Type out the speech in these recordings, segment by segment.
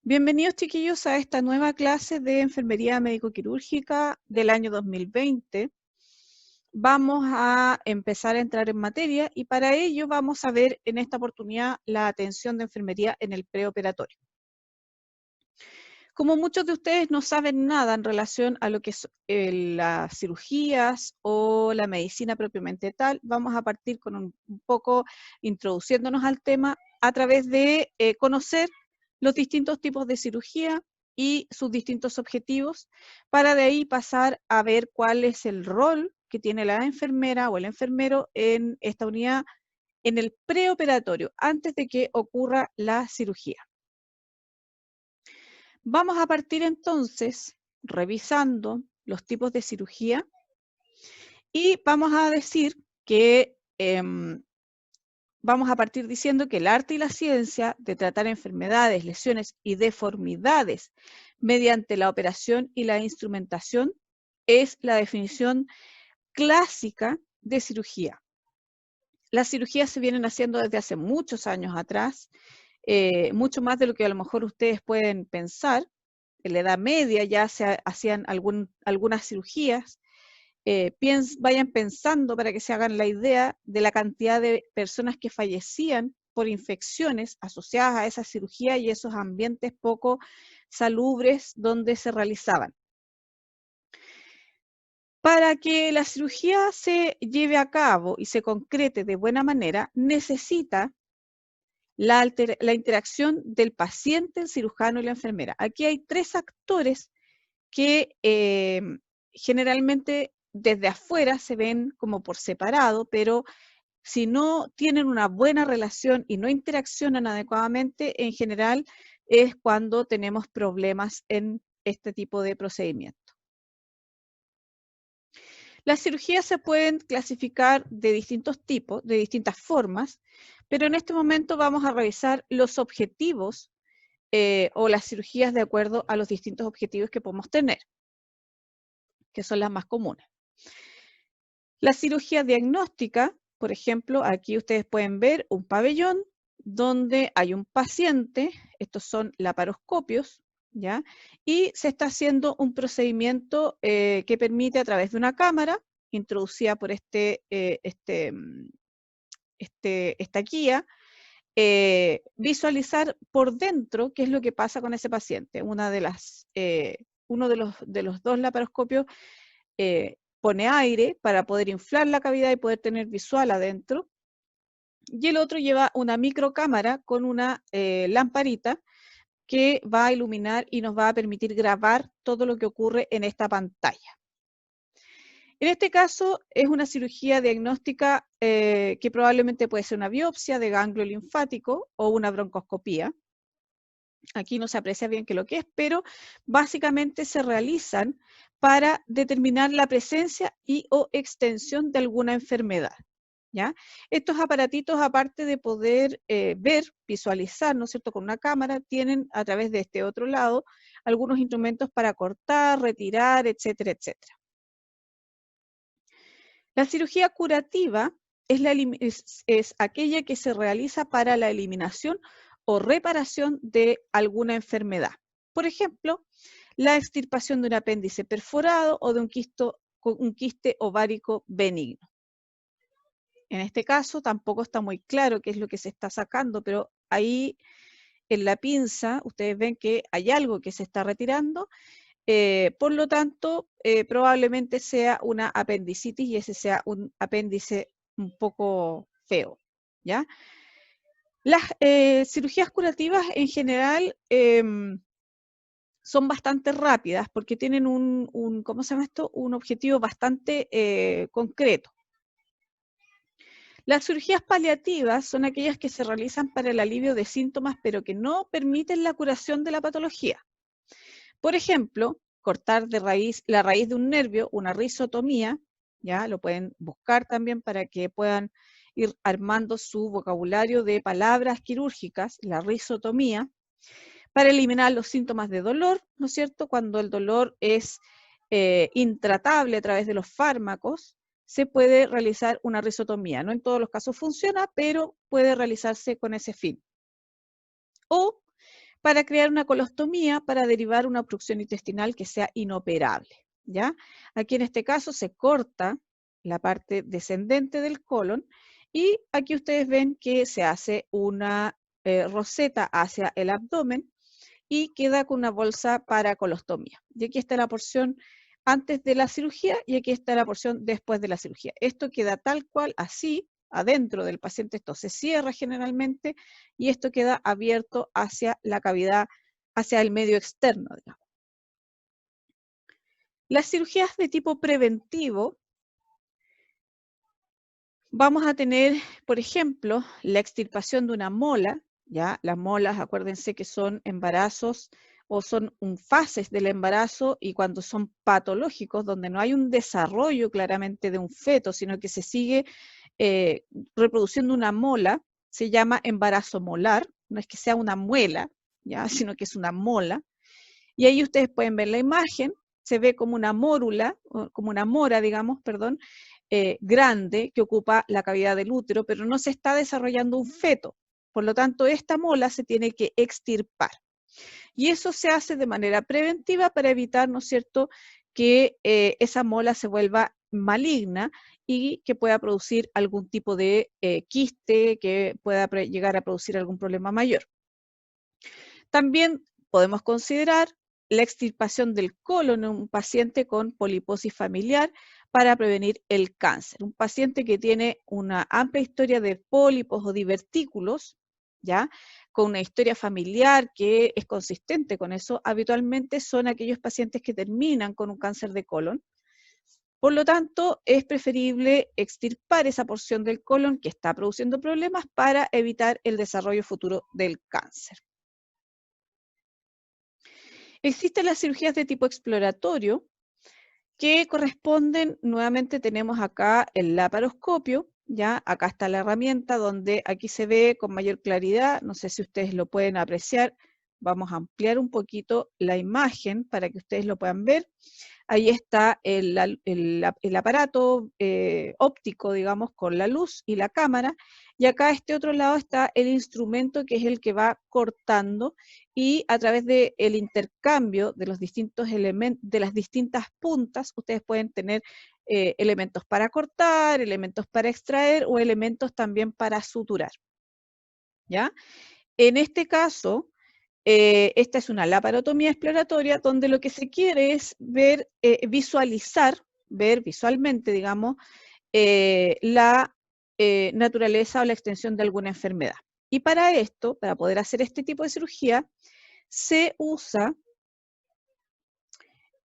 Bienvenidos chiquillos a esta nueva clase de enfermería médico-quirúrgica del año 2020. Vamos a empezar a entrar en materia y para ello vamos a ver en esta oportunidad la atención de enfermería en el preoperatorio. Como muchos de ustedes no saben nada en relación a lo que son las cirugías o la medicina propiamente tal, vamos a partir con un poco introduciéndonos al tema a través de conocer los distintos tipos de cirugía y sus distintos objetivos, para de ahí pasar a ver cuál es el rol que tiene la enfermera o el enfermero en esta unidad, en el preoperatorio, antes de que ocurra la cirugía. Vamos a partir entonces revisando los tipos de cirugía y vamos a decir que vamos a partir diciendo que el arte y la ciencia de tratar enfermedades, lesiones y deformidades mediante la operación y la instrumentación es la definición clásica de cirugía. Las cirugías se vienen haciendo desde hace muchos años atrás, mucho más de lo que a lo mejor ustedes pueden pensar. En la Edad Media ya se hacían algunas cirugías. Vayan pensando para que se hagan la idea de la cantidad de personas que fallecían por infecciones asociadas a esa cirugía y esos ambientes poco salubres donde se realizaban. Para que la cirugía se lleve a cabo y se concrete de buena manera, necesita la interacción del paciente, el cirujano y la enfermera. Aquí hay tres actores que generalmente desde afuera se ven como por separado, pero si no tienen una buena relación y no interaccionan adecuadamente, en general es cuando tenemos problemas en este tipo de procedimiento. Las cirugías se pueden clasificar de distintos tipos, de distintas formas, pero en este momento vamos a revisar los objetivos o las cirugías de acuerdo a los distintos objetivos que podemos tener, que son las más comunes. La cirugía diagnóstica, por ejemplo, aquí ustedes pueden ver un pabellón donde hay un paciente, estos son laparoscopios, ¿ya? Y se está haciendo un procedimiento que permite a través de una cámara introducida por esta guía, visualizar por dentro qué es lo que pasa con ese paciente. Uno de los dos laparoscopios pone aire para poder inflar la cavidad y poder tener visual adentro. Y el otro lleva una microcámara con una lamparita que va a iluminar y nos va a permitir grabar todo lo que ocurre en esta pantalla. En este caso es una cirugía diagnóstica que probablemente puede ser una biopsia de ganglio linfático o una broncoscopía. Aquí no se aprecia bien qué es lo que es, pero básicamente se realizan para determinar la presencia y o extensión de alguna enfermedad, ¿ya? Estos aparatitos, aparte de poder ver, visualizar, ¿no es cierto?, con una cámara, tienen a través de este otro lado algunos instrumentos para cortar, retirar, etcétera, etcétera. La cirugía curativa es aquella que se realiza para la eliminación o reparación de alguna enfermedad. Por ejemplo, la extirpación de un apéndice perforado o de un quiste ovárico benigno. En este caso tampoco está muy claro qué es lo que se está sacando, pero ahí en la pinza ustedes ven que hay algo que se está retirando. Por lo tanto, probablemente sea una apendicitis y ese sea un apéndice un poco feo, ¿ya? Las cirugías curativas en general son bastante rápidas porque tienen ¿cómo se llama esto? Un objetivo bastante concreto. Las cirugías paliativas son aquellas que se realizan para el alivio de síntomas, pero que no permiten la curación de la patología. Por ejemplo, cortar la raíz de un nervio, una rizotomía, ya lo pueden buscar también para que puedan ir armando su vocabulario de palabras quirúrgicas, la rizotomía, para eliminar los síntomas de dolor, ¿no es cierto? Cuando el dolor es intratable a través de los fármacos, se puede realizar una rizotomía. No en todos los casos funciona, pero puede realizarse con ese fin. O para crear una colostomía para derivar una obstrucción intestinal que sea inoperable, ¿ya? Aquí en este caso se corta la parte descendente del colon y aquí ustedes ven que se hace una roseta hacia el abdomen y queda con una bolsa para colostomía. Y aquí está la porción antes de la cirugía y aquí está la porción después de la cirugía. Esto queda tal cual, así, adentro del paciente. Esto se cierra generalmente y esto queda abierto hacia la cavidad, hacia el medio externo, digamos. Las cirugías de tipo preventivo, vamos a tener, por ejemplo, la extirpación de una mola, ¿ya? Las molas, acuérdense que son embarazos o son fases del embarazo y cuando son patológicos, donde no hay un desarrollo claramente de un feto, sino que se sigue eh, reproduciendo una mola, se llama embarazo molar, no es que sea una muela, ¿ya? Sino que es una mola. Y ahí ustedes pueden ver la imagen, se ve como una mórula, como una mora, digamos, perdón, grande que ocupa la cavidad del útero, pero no se está desarrollando un feto. Por lo tanto, esta mola se tiene que extirpar. Y eso se hace de manera preventiva para evitar, ¿no es cierto?, que esa mola se vuelva maligna y que pueda producir algún tipo de quiste, que pueda llegar a producir algún problema mayor. También podemos considerar la extirpación del colon en un paciente con poliposis familiar para prevenir el cáncer. Un paciente que tiene una amplia historia de pólipos o divertículos, ¿ya? Con una historia familiar que es consistente con eso, habitualmente son aquellos pacientes que terminan con un cáncer de colon. Por lo tanto, es preferible extirpar esa porción del colon que está produciendo problemas para evitar el desarrollo futuro del cáncer. Existen las cirugías de tipo exploratorio que corresponden, nuevamente tenemos acá el laparoscopio, ya acá está la herramienta donde aquí se ve con mayor claridad, no sé si ustedes lo pueden apreciar, vamos a ampliar un poquito la imagen para que ustedes lo puedan ver. Ahí está el aparato óptico, digamos, con la luz y la cámara. Y acá a este otro lado está el instrumento que es el que va cortando y a través del intercambio de los distintos elementos, de las distintas puntas, ustedes pueden tener elementos para cortar, elementos para extraer o elementos también para suturar. ¿Ya? En este caso, esta es una laparotomía exploratoria donde lo que se quiere es ver, visualizar, ver visualmente, digamos, la naturaleza o la extensión de alguna enfermedad. Y para esto, para poder hacer este tipo de cirugía, se usa,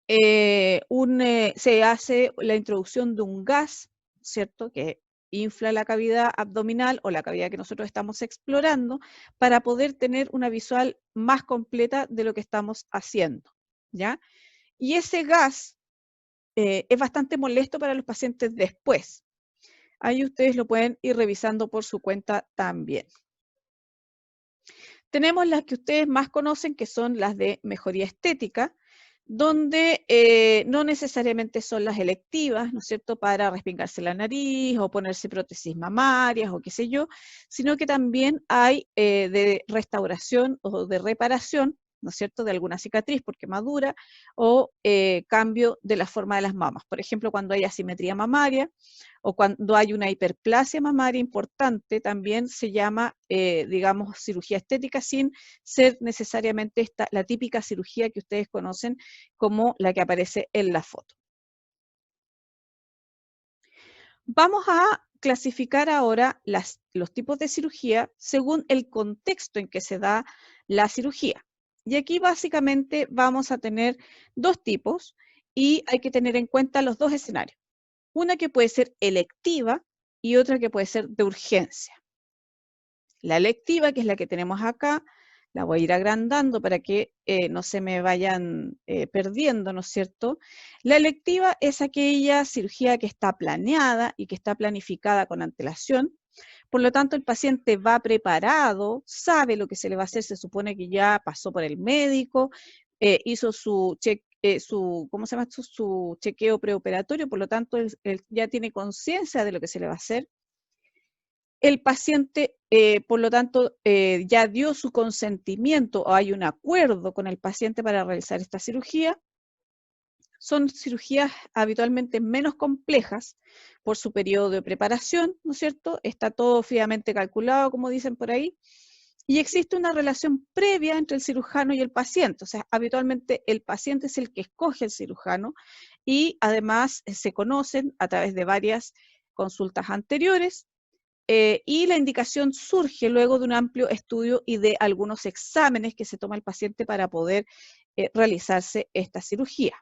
se hace la introducción de un gas, ¿cierto? Que infla la cavidad abdominal o la cavidad que nosotros estamos explorando para poder tener una visual más completa de lo que estamos haciendo, ¿ya? Y ese gas es bastante molesto para los pacientes después. Ahí ustedes lo pueden ir revisando por su cuenta también. Tenemos las que ustedes más conocen, que son las de mejoría estética, donde no necesariamente son las electivas, ¿no es cierto?, para respingarse la nariz o ponerse prótesis mamarias o qué sé yo, sino que también hay de restauración o de reparación, ¿no es cierto?, de alguna cicatriz por quemadura o cambio de la forma de las mamas. Por ejemplo, cuando hay asimetría mamaria o cuando hay una hiperplasia mamaria importante, también se llama, digamos, cirugía estética sin ser necesariamente la típica cirugía que ustedes conocen como la que aparece en la foto. Vamos a clasificar ahora los tipos de cirugía según el contexto en que se da la cirugía. Y aquí básicamente vamos a tener dos tipos y hay que tener en cuenta los dos escenarios. Una que puede ser electiva y otra que puede ser de urgencia. La electiva, que es la que tenemos acá, la voy a ir agrandando para que no se me vayan perdiendo, ¿no es cierto? La electiva es aquella cirugía que está planeada y que está planificada con antelación. Por lo tanto, el paciente va preparado, sabe lo que se le va a hacer, se supone que ya pasó por el médico, hizo ¿cómo se llama esto? Su chequeo preoperatorio, por lo tanto, él ya tiene conciencia de lo que se le va a hacer. el paciente, por lo tanto, ya dio su consentimiento o hay un acuerdo con el paciente para realizar esta cirugía. Son cirugías habitualmente menos complejas por su periodo de preparación, ¿no es cierto? Está todo fríamente calculado, como dicen por ahí, y existe una relación previa entre el cirujano y el paciente. O sea, habitualmente el paciente es el que escoge el cirujano y además se conocen a través de varias consultas anteriores. Y la indicación surge luego de un amplio estudio y de algunos exámenes que se toma el paciente para poder realizarse esta cirugía.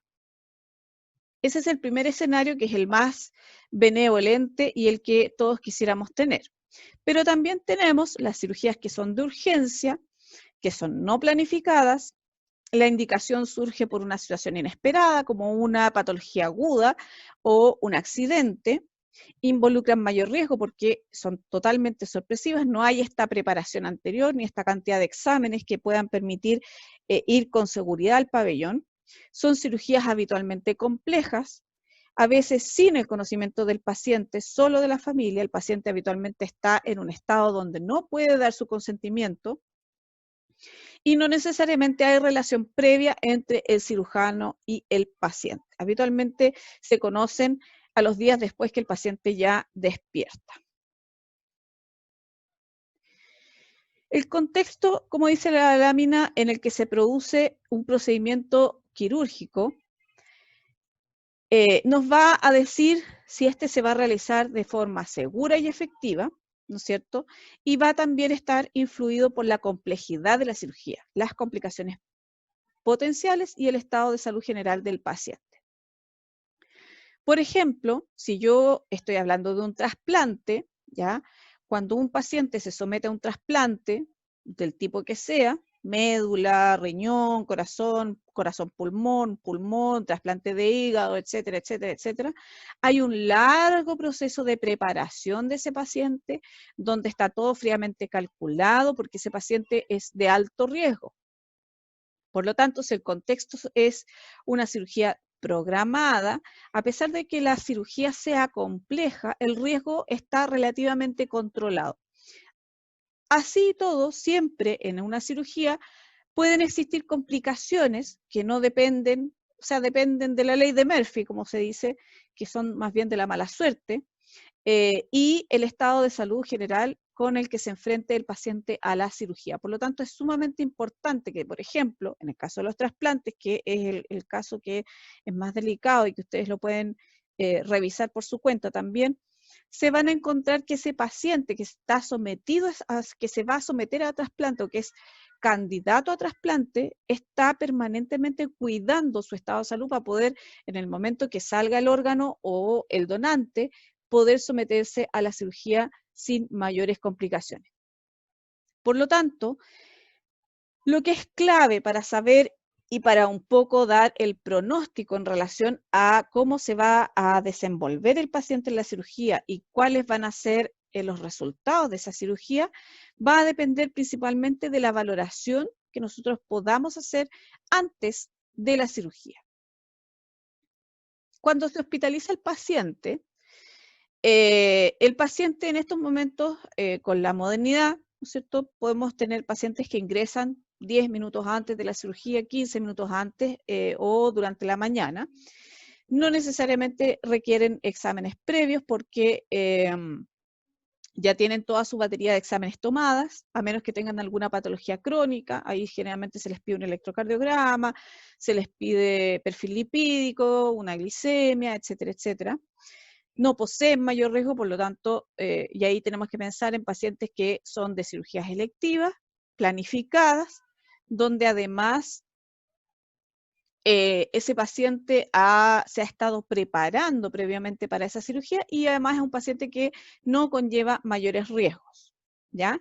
Ese es el primer escenario, que es el más benevolente y el que todos quisiéramos tener. Pero también tenemos las cirugías que son de urgencia, que son no planificadas. La indicación surge por una situación inesperada, como una patología aguda o un accidente. Involucran mayor riesgo porque son totalmente sorpresivas, no hay esta preparación anterior ni esta cantidad de exámenes que puedan permitir ir con seguridad al pabellón. Son cirugías habitualmente complejas, a veces sin el conocimiento del paciente, solo de la familia. El paciente habitualmente está en un estado donde no puede dar su consentimiento y no necesariamente hay relación previa entre el cirujano y el paciente. Habitualmente se conocen a los días después que el paciente ya despierta. El contexto, como dice la lámina, en el que se produce un procedimiento quirúrgico, nos va a decir si este se va a realizar de forma segura y efectiva, ¿no es cierto? Y va a también estar influido por la complejidad de la cirugía, las complicaciones potenciales y el estado de salud general del paciente. Por ejemplo, si yo estoy hablando de un trasplante, ¿ya? Cuando un paciente se somete a un trasplante, del tipo que sea, médula, riñón, corazón, corazón-pulmón, pulmón, trasplante de hígado, etcétera, etcétera, etcétera, hay un largo proceso de preparación de ese paciente, donde está todo fríamente calculado, porque ese paciente es de alto riesgo. Por lo tanto, si el contexto es una cirugía programada, a pesar de que la cirugía sea compleja, el riesgo está relativamente controlado. Así y todo, siempre en una cirugía pueden existir complicaciones que no dependen, o sea, dependen de la ley de Murphy, como se dice, que son más bien de la mala suerte, y el estado de salud general con el que se enfrente el paciente a la cirugía. Por lo tanto, es sumamente importante que, por ejemplo, en el caso de los trasplantes, que es el caso que es más delicado y que ustedes lo pueden revisar por su cuenta también, se van a encontrar que ese paciente que está sometido que se va a someter a trasplante o que es candidato a trasplante, está permanentemente cuidando su estado de salud para poder, en el momento que salga el órgano o el donante, poder someterse a la cirugía sin mayores complicaciones. Por lo tanto, lo que es clave para saber y para un poco dar el pronóstico en relación a cómo se va a desenvolver el paciente en la cirugía y cuáles van a ser los resultados de esa cirugía, va a depender principalmente de la valoración que nosotros podamos hacer antes de la cirugía. Cuando se hospitaliza el paciente en estos momentos, con la modernidad, ¿no es cierto?, podemos tener pacientes que ingresan 10 minutos antes de la cirugía, 15 minutos antes o durante la mañana. No necesariamente requieren exámenes previos porque ya tienen toda su batería de exámenes tomadas, a menos que tengan alguna patología crónica. Ahí generalmente se les pide un electrocardiograma, se les pide perfil lipídico, una glicemia, etcétera, etcétera. No poseen mayor riesgo, por lo tanto, y ahí tenemos que pensar en pacientes que son de cirugías electivas, planificadas, donde además ese paciente se ha estado preparando previamente para esa cirugía y además es un paciente que no conlleva mayores riesgos, ¿ya?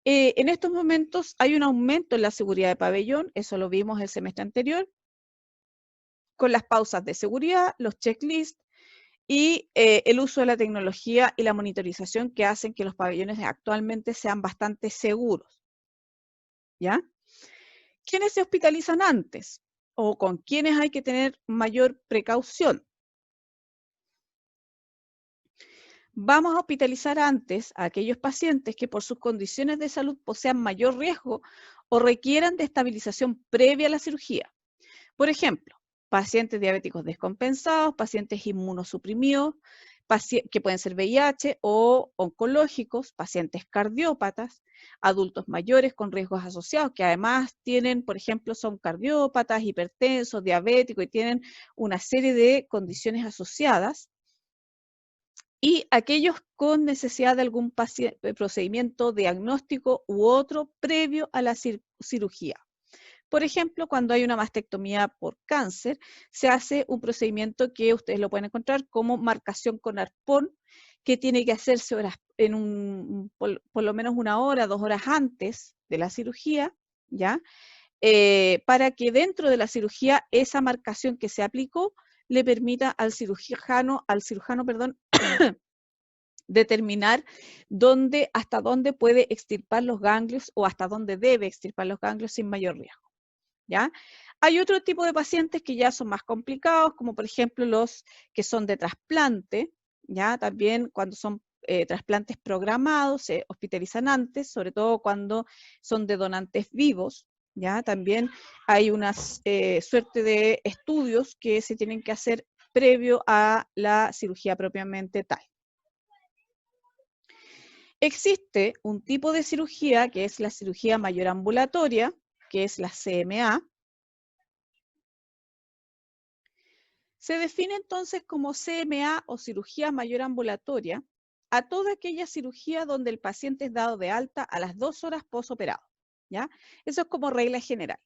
En estos momentos hay un aumento en la seguridad de pabellón, eso lo vimos el semestre anterior, con las pausas de seguridad, los checklists, y el uso de la tecnología y la monitorización que hacen que los pabellones actualmente sean bastante seguros, ¿ya? ¿Quiénes se hospitalizan antes? ¿O con quiénes hay que tener mayor precaución? vamos a hospitalizar antes a aquellos pacientes que por sus condiciones de salud posean mayor riesgo o requieran de estabilización previa a la cirugía. Por ejemplo, pacientes diabéticos descompensados, pacientes inmunosuprimidos, que pueden ser VIH o oncológicos, pacientes cardiópatas, adultos mayores con riesgos asociados, que además tienen, por ejemplo, son cardiópatas, hipertensos, diabéticos y tienen una serie de condiciones asociadas, y aquellos con necesidad de algún procedimiento diagnóstico u otro previo a la cirugía. Por ejemplo, cuando hay una mastectomía por cáncer, se hace un procedimiento que ustedes lo pueden encontrar como marcación con arpón, que tiene que hacerse por lo menos 1 hora, 2 horas antes de la cirugía, ¿ya? Para que dentro de la cirugía esa marcación que se aplicó le permita al cirujano, determinar hasta dónde puede extirpar los ganglios o hasta dónde debe extirpar los ganglios sin mayor riesgo. ¿Ya? Hay otro tipo de pacientes que ya son más complicados, como por ejemplo los que son de trasplante, ¿ya? También cuando son trasplantes programados, se hospitalizan antes, sobre todo cuando son de donantes vivos, ¿ya? También hay una suerte de estudios que se tienen que hacer previo a la cirugía propiamente tal. Existe un tipo de cirugía que es la cirugía mayor ambulatoria, que es la CMA. Se define entonces como CMA o cirugía mayor ambulatoria a toda aquella cirugía donde el paciente es dado de alta a las 2 horas posoperado, ¿ya? Eso es como regla general.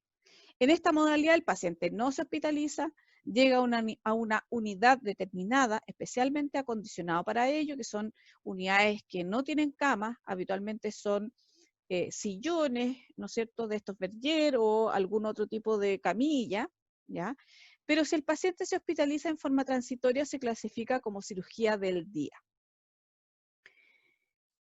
En esta modalidad el paciente no se hospitaliza, llega a una unidad determinada, especialmente acondicionado para ello, que son unidades que no tienen camas, habitualmente son sillones, ¿no es cierto?, de estos Berger o algún otro tipo de camilla, ¿ya? Pero si el paciente se hospitaliza en forma transitoria, se clasifica como cirugía del día.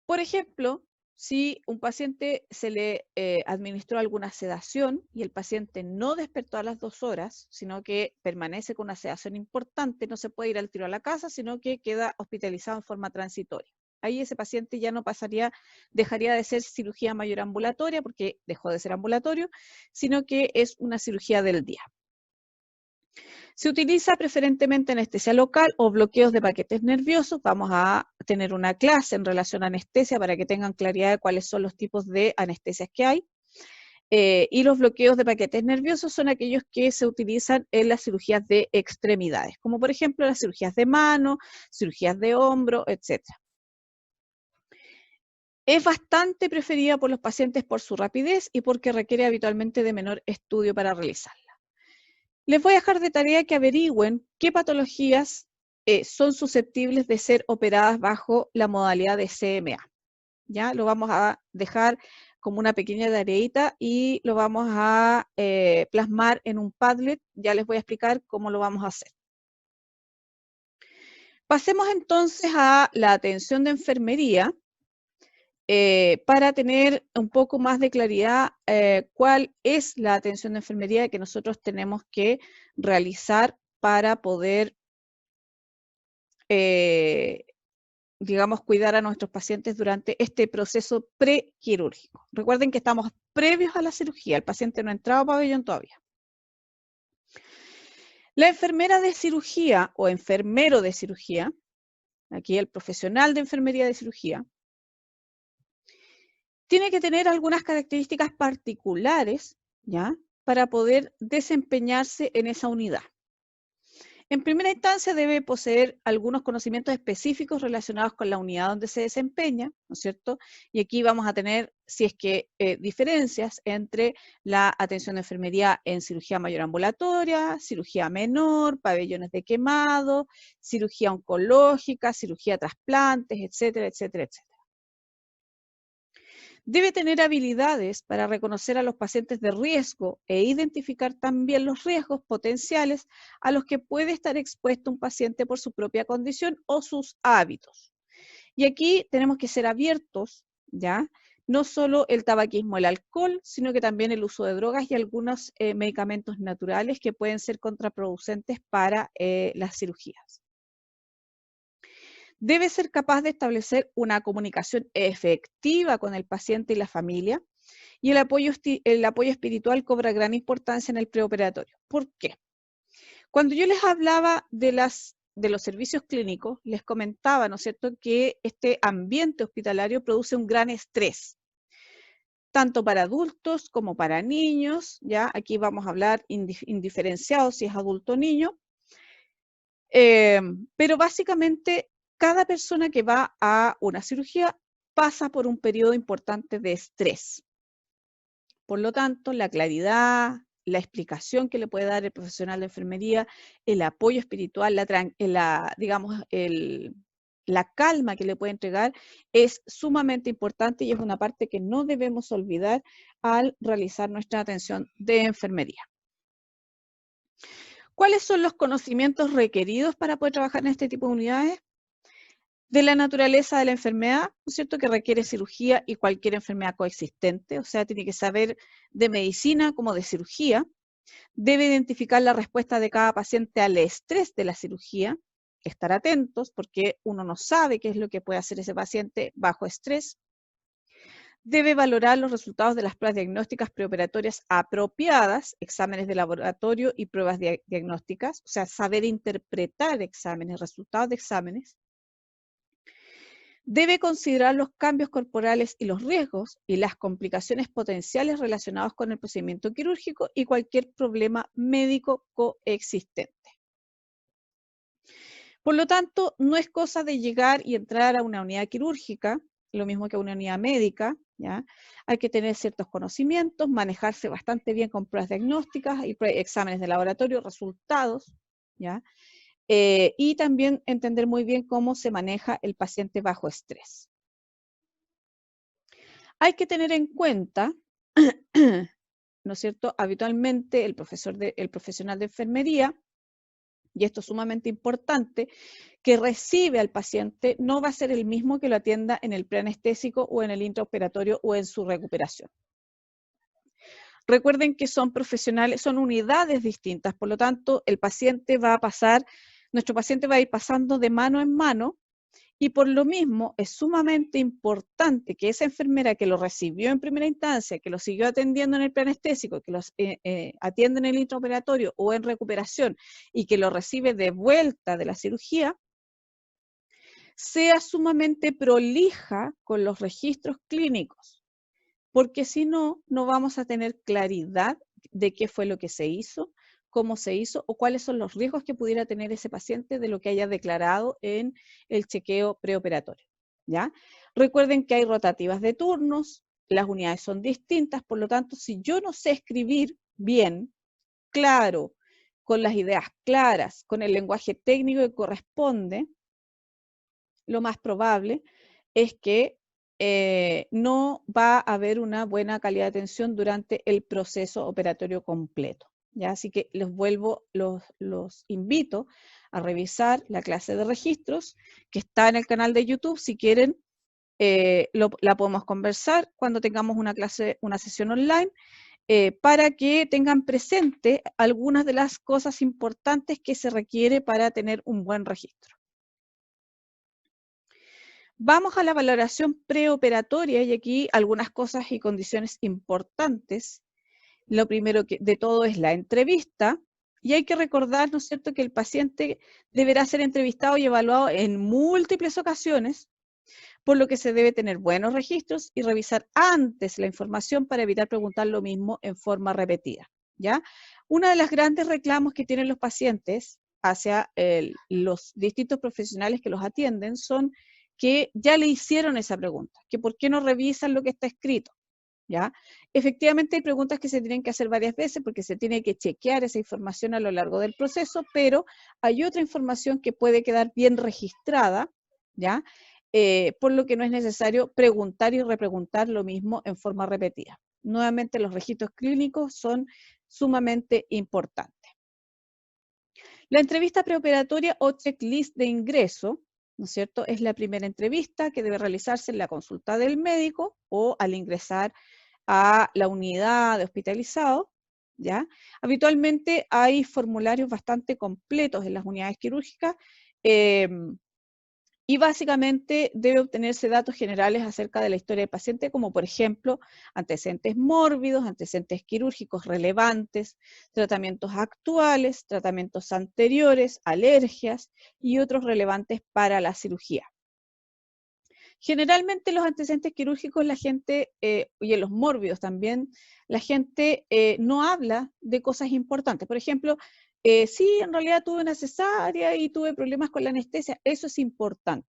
Por ejemplo, si un paciente se le administró alguna sedación y el paciente no despertó a las 2 horas, sino que permanece con una sedación importante, no se puede ir al tiro a la casa, sino que queda hospitalizado en forma transitoria. Ahí ese paciente ya no dejaría de ser cirugía mayor ambulatoria, porque dejó de ser ambulatorio, sino que es una cirugía del día. Se utiliza preferentemente anestesia local o bloqueos de paquetes nerviosos. Vamos a tener una clase en relación a anestesia para que tengan claridad de cuáles son los tipos de anestesias que hay. Y los bloqueos de paquetes nerviosos son aquellos que se utilizan en las cirugías de extremidades, como por ejemplo las cirugías de mano, cirugías de hombro, etc. Es bastante preferida por los pacientes por su rapidez y porque requiere habitualmente de menor estudio para realizarla. Les voy a dejar de tarea que averigüen qué patologías son susceptibles de ser operadas bajo la modalidad de CMA. ¿Ya? Lo vamos a dejar como una pequeña tareita y lo vamos a plasmar en un Padlet. Ya les voy a explicar cómo lo vamos a hacer. Pasemos entonces a la atención de enfermería. Para tener un poco más de claridad cuál es la atención de enfermería que nosotros tenemos que realizar para poder, digamos, cuidar a nuestros pacientes durante este proceso prequirúrgico. Recuerden que estamos previos a la cirugía, el paciente no ha entrado a pabellón todavía. La enfermera de cirugía o enfermero de cirugía, aquí el profesional de enfermería de cirugía, tiene que tener algunas características particulares, ¿ya?, para poder desempeñarse en esa unidad. En primera instancia debe poseer algunos conocimientos específicos relacionados con la unidad donde se desempeña, ¿no es cierto? Y aquí vamos a tener, si es que, diferencias entre la atención de enfermería en cirugía mayor ambulatoria, cirugía menor, pabellones de quemado, cirugía oncológica, cirugía de trasplantes, etcétera, etcétera, etcétera. Debe tener habilidades para reconocer a los pacientes de riesgo e identificar también los riesgos potenciales a los que puede estar expuesto un paciente por su propia condición o sus hábitos. Y aquí tenemos que ser abiertos, ¿ya? No solo el tabaquismo, el alcohol, sino que también el uso de drogas y algunos medicamentos naturales que pueden ser contraproducentes para las cirugías. Debe ser capaz de establecer una comunicación efectiva con el paciente y la familia. Y el apoyo espiritual cobra gran importancia en el preoperatorio. ¿Por qué? Cuando yo les hablaba de los servicios clínicos, les comentaba, ¿no es cierto?, que este ambiente hospitalario produce un gran estrés, tanto para adultos como para niños, ¿ya? Aquí vamos a hablar indiferenciado si es adulto o niño, pero básicamente cada persona que va a una cirugía pasa por un periodo importante de estrés. Por lo tanto, la claridad, la explicación que le puede dar el profesional de enfermería, el apoyo espiritual, digamos, la calma que le puede entregar es sumamente importante y es una parte que no debemos olvidar al realizar nuestra atención de enfermería. ¿Cuáles son los conocimientos requeridos para poder trabajar en este tipo de unidades? De la naturaleza de la enfermedad, ¿no es cierto?, que requiere cirugía y cualquier enfermedad coexistente, o sea, tiene que saber de medicina como de cirugía, debe identificar la respuesta de cada paciente al estrés de la cirugía, estar atentos porque uno no sabe qué es lo que puede hacer ese paciente bajo estrés, debe valorar los resultados de las pruebas diagnósticas preoperatorias apropiadas, exámenes de laboratorio y pruebas diagnósticas, o sea, saber interpretar exámenes, resultados de exámenes, debe considerar los cambios corporales y los riesgos y las complicaciones potenciales relacionados con el procedimiento quirúrgico y cualquier problema médico coexistente. Por lo tanto, no es cosa de llegar y entrar a una unidad quirúrgica, lo mismo que a una unidad médica, ¿ya? Hay que tener ciertos conocimientos, manejarse bastante bien con pruebas diagnósticas y exámenes de laboratorio, resultados, ¿ya? Y también entender muy bien cómo se maneja el paciente bajo estrés. Hay que tener en cuenta, ¿no es cierto?, habitualmente el profesional de enfermería, y esto es sumamente importante, que recibe al paciente no va a ser el mismo que lo atienda en el preanestésico o en el intraoperatorio o en su recuperación. Recuerden que son profesionales, son unidades distintas, por lo tanto, nuestro paciente va a ir pasando de mano en mano. Y por lo mismo es sumamente importante que esa enfermera que lo recibió en primera instancia, que lo siguió atendiendo en el preanestésico, que los atiende en el intraoperatorio o en recuperación y que lo recibe de vuelta de la cirugía, sea sumamente prolija con los registros clínicos, porque si no, no vamos a tener claridad de qué fue lo que se hizo, cómo se hizo o cuáles son los riesgos que pudiera tener ese paciente de lo que haya declarado en el chequeo preoperatorio, ¿ya? Recuerden que hay rotativas de turnos, las unidades son distintas, por lo tanto, si yo no sé escribir bien, claro, con las ideas claras, con el lenguaje técnico que corresponde, lo más probable es que no va a haber una buena calidad de atención durante el proceso operatorio completo, ¿ya? Así que los invito a revisar la clase de registros que está en el canal de YouTube. Si quieren, la podemos conversar cuando tengamos una sesión online, para que tengan presente algunas de las cosas importantes que se requiere para tener un buen registro. Vamos a la valoración preoperatoria y aquí algunas cosas y condiciones importantes. Lo primero de todo es la entrevista y hay que recordar, ¿no es cierto?, que el paciente deberá ser entrevistado y evaluado en múltiples ocasiones, por lo que se debe tener buenos registros y revisar antes la información para evitar preguntar lo mismo en forma repetida, ¿ya? Una de las grandes reclamos que tienen los pacientes hacia los distintos profesionales que los atienden son que ya le hicieron esa pregunta, que por qué no revisan lo que está escrito, ¿ya? Efectivamente hay preguntas que se tienen que hacer varias veces porque se tiene que chequear esa información a lo largo del proceso, pero hay otra información que puede quedar bien registrada, ¿ya? Por lo que no es necesario preguntar y repreguntar lo mismo en forma repetida. Nuevamente, los registros clínicos son sumamente importantes. La entrevista preoperatoria o checklist de ingreso, ¿no es cierto?, es la primera entrevista que debe realizarse en la consulta del médico o al ingresar a la unidad de hospitalizado, ¿ya? Habitualmente hay formularios bastante completos en las unidades quirúrgicas, Y básicamente debe obtenerse datos generales acerca de la historia del paciente, como por ejemplo antecedentes mórbidos, antecedentes quirúrgicos relevantes, tratamientos actuales, tratamientos anteriores, alergias y otros relevantes para la cirugía. Generalmente los antecedentes quirúrgicos, la gente, y en los mórbidos también, la gente no habla de cosas importantes. Por ejemplo, sí, en realidad tuve una cesárea y tuve problemas con la anestesia, eso es importante.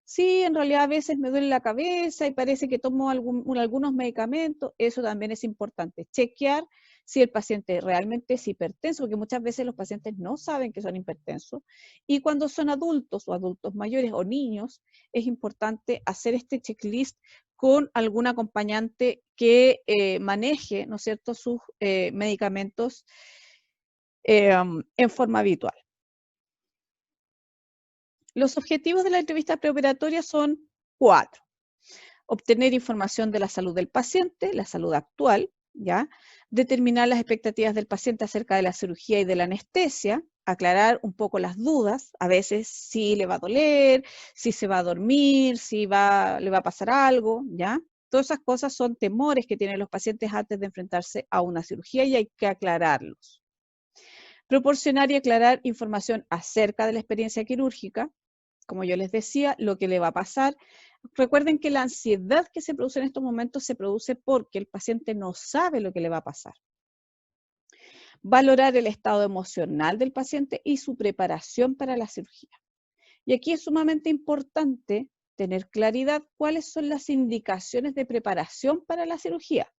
Sí, en realidad a veces me duele la cabeza y parece que tomo algunos medicamentos, eso también es importante. Chequear si el paciente realmente es hipertenso, porque muchas veces los pacientes no saben que son hipertensos. Y cuando son adultos o adultos mayores o niños, es importante hacer este checklist con algún acompañante que maneje, ¿no es cierto?, sus medicamentos en forma habitual. Los objetivos de la entrevista preoperatoria son 4. Obtener información de la salud del paciente, la salud actual, ¿ya? Determinar las expectativas del paciente acerca de la cirugía y de la anestesia, aclarar un poco las dudas, a veces si le va a doler, si se va a dormir, si le va a pasar algo, ¿ya? Todas esas cosas son temores que tienen los pacientes antes de enfrentarse a una cirugía y hay que aclararlos. Proporcionar y aclarar información acerca de la experiencia quirúrgica, como yo les decía, lo que le va a pasar. Recuerden que la ansiedad que se produce en estos momentos se produce porque el paciente no sabe lo que le va a pasar. Valorar el estado emocional del paciente y su preparación para la cirugía. Y aquí es sumamente importante tener claridad cuáles son las indicaciones de preparación para la cirugía,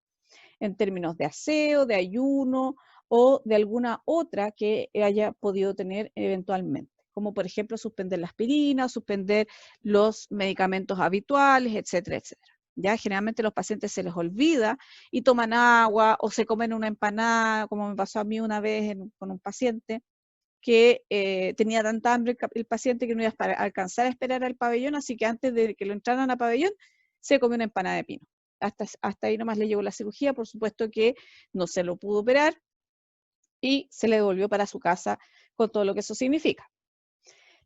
en términos de aseo, de ayuno o de alguna otra que haya podido tener eventualmente, como por ejemplo suspender la aspirina, suspender los medicamentos habituales, etcétera, etcétera. Ya generalmente a los pacientes se les olvida y toman agua o se comen una empanada, como me pasó a mí una vez con un paciente que tenía tanta hambre el paciente que no iba a alcanzar a esperar al pabellón, así que antes de que lo entraran a pabellón, se comió una empanada de pino. Hasta ahí nomás le llegó la cirugía, por supuesto que no se lo pudo operar y se le devolvió para su casa con todo lo que eso significa.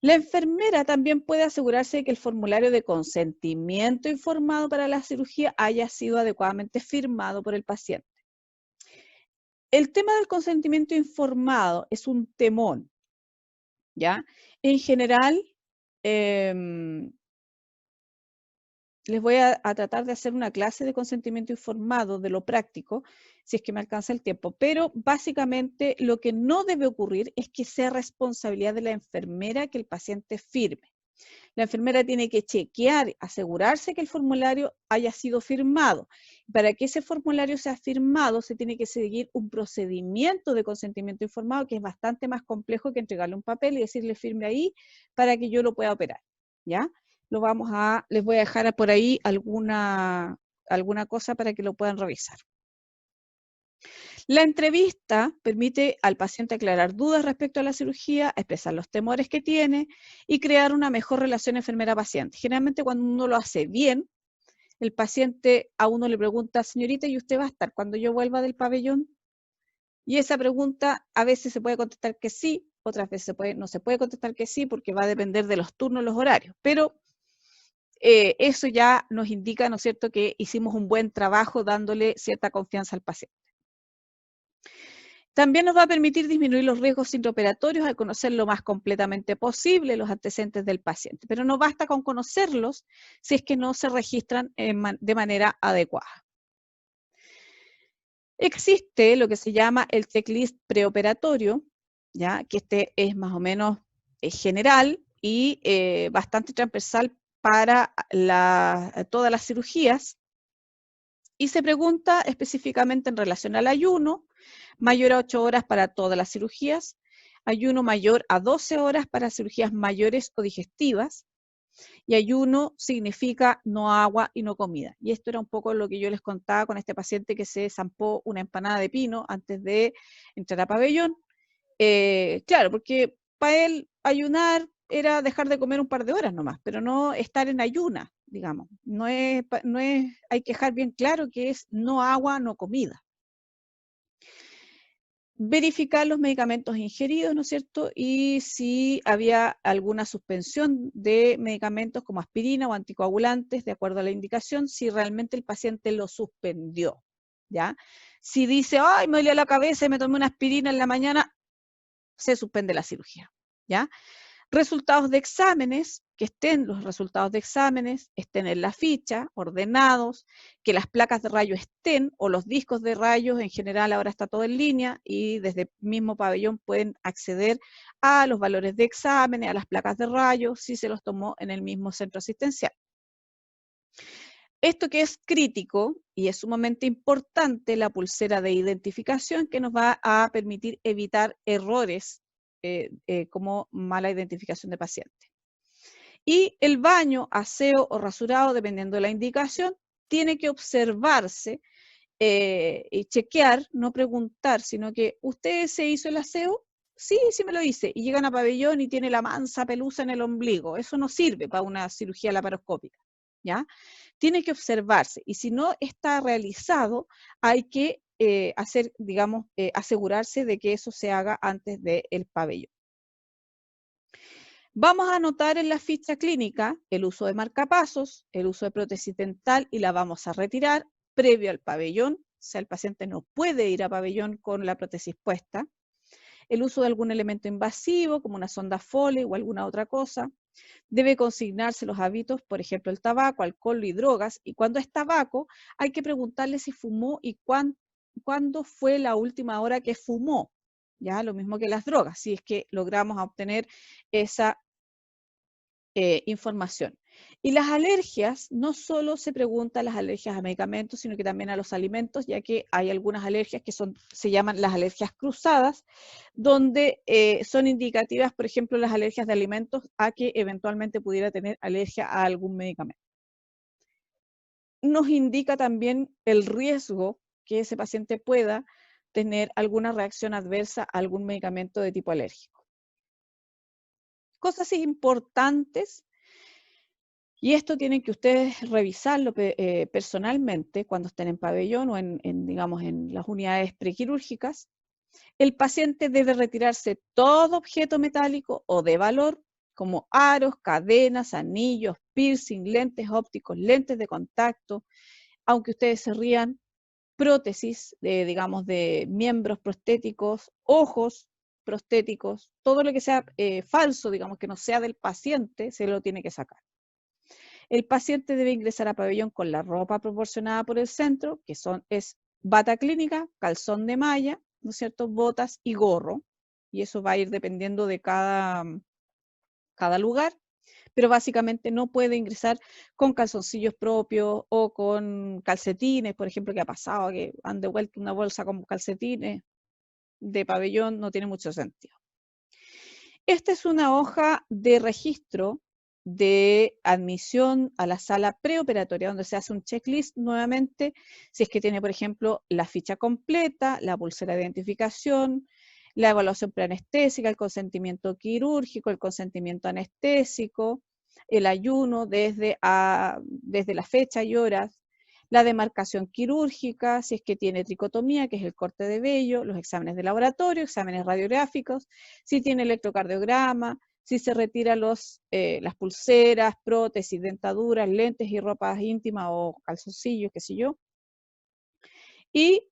La enfermera también puede asegurarse de que el formulario de consentimiento informado para la cirugía haya sido adecuadamente firmado por el paciente. El tema del consentimiento informado es un temón, ¿ya? En general, les voy a tratar de hacer una clase de consentimiento informado de lo práctico, si es que me alcanza el tiempo, pero básicamente lo que no debe ocurrir es que sea responsabilidad de la enfermera que el paciente firme. La enfermera tiene que chequear, asegurarse que el formulario haya sido firmado. Para que ese formulario sea firmado, se tiene que seguir un procedimiento de consentimiento informado que es bastante más complejo que entregarle un papel y decirle firme ahí para que yo lo pueda operar, ¿ya? Les voy a dejar por ahí alguna cosa para que lo puedan revisar. La entrevista permite al paciente aclarar dudas respecto a la cirugía, expresar los temores que tiene y crear una mejor relación enfermera-paciente. Generalmente cuando uno lo hace bien, el paciente a uno le pregunta, señorita, ¿y usted va a estar cuando yo vuelva del pabellón? Y esa pregunta a veces se puede contestar que sí, otras veces no se puede contestar que sí porque va a depender de los turnos, los horarios. Pero eso ya nos indica, ¿no es cierto?, que hicimos un buen trabajo dándole cierta confianza al paciente. También nos va a permitir disminuir los riesgos intraoperatorios al conocer lo más completamente posible los antecedentes del paciente, pero no basta con conocerlos si es que no se registran de manera adecuada. Existe lo que se llama el checklist preoperatorio, ¿ya? Que este es más o menos general y bastante transversal para todas las cirugías, y se pregunta específicamente en relación al ayuno, mayor a 8 horas para todas las cirugías, ayuno mayor a 12 horas para cirugías mayores o digestivas, y ayuno significa no agua y no comida. Y esto era un poco lo que yo les contaba con este paciente que se zampó una empanada de pino antes de entrar a pabellón. Claro, porque para él ayunar era dejar de comer un par de horas nomás, pero no estar en ayuna, digamos. Hay que dejar bien claro que es no agua, no comida. verificar los medicamentos ingeridos, ¿no es cierto? Y si había alguna suspensión de medicamentos como aspirina o anticoagulantes, de acuerdo a la indicación, si realmente el paciente lo suspendió, ¿ya? Si dice, ay, me dolía la cabeza y me tomé una aspirina en la mañana, se suspende la cirugía, ¿ya? Resultados de exámenes, que estén los resultados de exámenes, estén en la ficha, ordenados, que las placas de rayo estén, o los discos de rayos, en general ahora está todo en línea, y desde el mismo pabellón pueden acceder a los valores de exámenes, a las placas de rayos, si se los tomó en el mismo centro asistencial. Esto que es crítico y es sumamente importante, la pulsera de identificación que nos va a permitir evitar errores como mala identificación de paciente. Y el baño, aseo o rasurado, dependiendo de la indicación, tiene que observarse y chequear, no preguntar, sino que ¿usted se hizo el aseo? Sí, sí me lo hice. Y llegan a pabellón y tiene la mansa pelusa en el ombligo. Eso no sirve para una cirugía laparoscópica, ¿ya? Tiene que observarse. Y si no está realizado, hay que hacer, digamos, asegurarse de que eso se haga antes del pabellón. Vamos a anotar en la ficha clínica el uso de marcapasos, el uso de prótesis dental y la vamos a retirar previo al pabellón. O sea, el paciente no puede ir a pabellón con la prótesis puesta. El uso de algún elemento invasivo, como una sonda Foley o alguna otra cosa. Debe consignarse los hábitos, por ejemplo, el tabaco, alcohol y drogas. Y cuando es tabaco, hay que preguntarle si fumó y cuándo fue la última hora que fumó. Ya, lo mismo que las drogas, si es que logramos obtener esa información. Y las alergias, no solo se preguntan las alergias a medicamentos, sino que también a los alimentos, ya que hay algunas alergias que se llaman las alergias cruzadas, donde son indicativas, por ejemplo, las alergias de alimentos a que eventualmente pudiera tener alergia a algún medicamento. Nos indica también el riesgo que ese paciente pueda tener alguna reacción adversa a algún medicamento de tipo alérgico. Cosas importantes. Y esto tienen que ustedes revisarlo personalmente cuando estén en pabellón o digamos, en las unidades prequirúrgicas. El paciente debe retirarse todo objeto metálico o de valor, como aros, cadenas, anillos, piercing, lentes ópticos, lentes de contacto, aunque ustedes se rían, prótesis, digamos, de miembros prostéticos, ojos prostéticos, todo lo que sea falso, digamos, que no sea del paciente, se lo tiene que sacar. El paciente debe ingresar a pabellón con la ropa proporcionada por el centro, que es bata clínica, calzón de malla, ¿no es cierto?, botas y gorro, y eso va a ir dependiendo de cada lugar, pero básicamente no puede ingresar con calzoncillos propios o con calcetines, por ejemplo, que ha pasado, que han devuelto una bolsa con calcetines de pabellón, no tiene mucho sentido. Esta es una hoja de registro de admisión a la sala preoperatoria, donde se hace un checklist nuevamente, si es que tiene, por ejemplo, la ficha completa, la pulsera de identificación, la evaluación preanestésica, el consentimiento quirúrgico, el consentimiento anestésico, el ayuno desde la fecha y horas, la demarcación quirúrgica, si es que tiene tricotomía, que es el corte de vello, los exámenes de laboratorio, exámenes radiográficos, si tiene electrocardiograma, si se retira las pulseras, prótesis, dentaduras, lentes y ropas íntimas o calzoncillos, qué sé yo. Y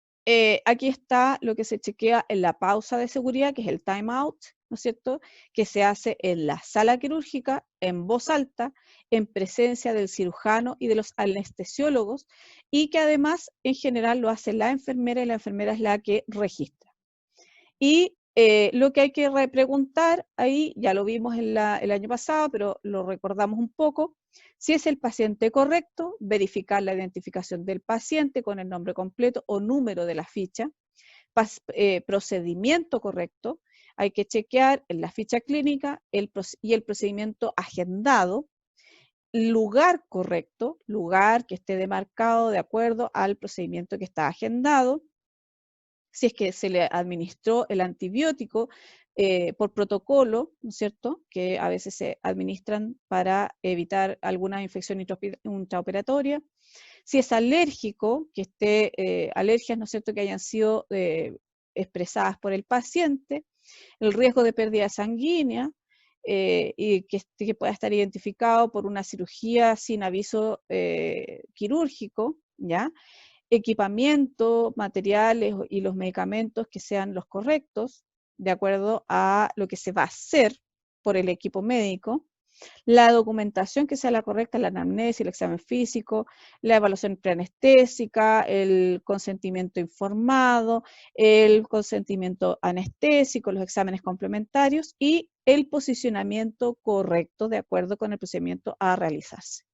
aquí está lo que se chequea en la pausa de seguridad, que es el time out, ¿no es cierto?, que se hace en la sala quirúrgica, en voz alta, en presencia del cirujano y de los anestesiólogos, y que además, en general, lo hace la enfermera, y la enfermera es la que registra. Y lo que hay que repreguntar ahí, ya lo vimos el año pasado, pero lo recordamos un poco, si es el paciente correcto, verificar la identificación del paciente con el nombre completo o número de la ficha, procedimiento correcto, hay que chequear en la ficha clínica y el procedimiento agendado, lugar correcto, lugar que esté demarcado de acuerdo al procedimiento que está agendado, si es que se le administró el antibiótico por protocolo, ¿no es cierto?, que a veces se administran para evitar alguna infección intraoperatoria. Si es alérgico, que esté alergias, ¿no es cierto?, que hayan sido expresadas por el paciente, el riesgo de pérdida sanguínea, y que pueda estar identificado por una cirugía sin aviso quirúrgico, ¿ya? Equipamiento, materiales y los medicamentos que sean los correctos, de acuerdo a lo que se va a hacer por el equipo médico, la documentación que sea la correcta, la anamnesis, el examen físico, la evaluación preanestésica, el consentimiento informado, el consentimiento anestésico, los exámenes complementarios y el posicionamiento correcto de acuerdo con el procedimiento a realizarse.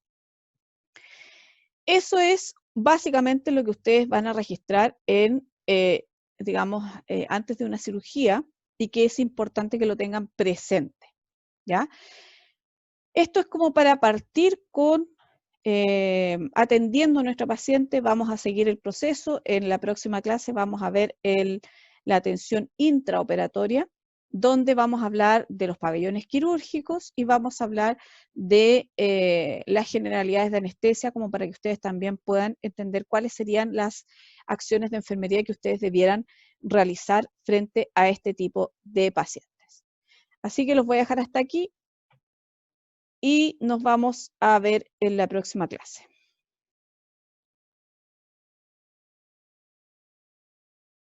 Eso es básicamente lo que ustedes van a registrar en, digamos, antes de una cirugía y que es importante que lo tengan presente, ¿ya? Esto es como para partir con atendiendo a nuestra paciente. Vamos a seguir el proceso. En la próxima clase vamos a ver la atención intraoperatoria, donde vamos a hablar de los pabellones quirúrgicos y vamos a hablar de las generalidades de anestesia, como para que ustedes también puedan entender cuáles serían las acciones de enfermería que ustedes debieran realizar frente a este tipo de pacientes. Así que los voy a dejar hasta aquí y nos vamos a ver en la próxima clase.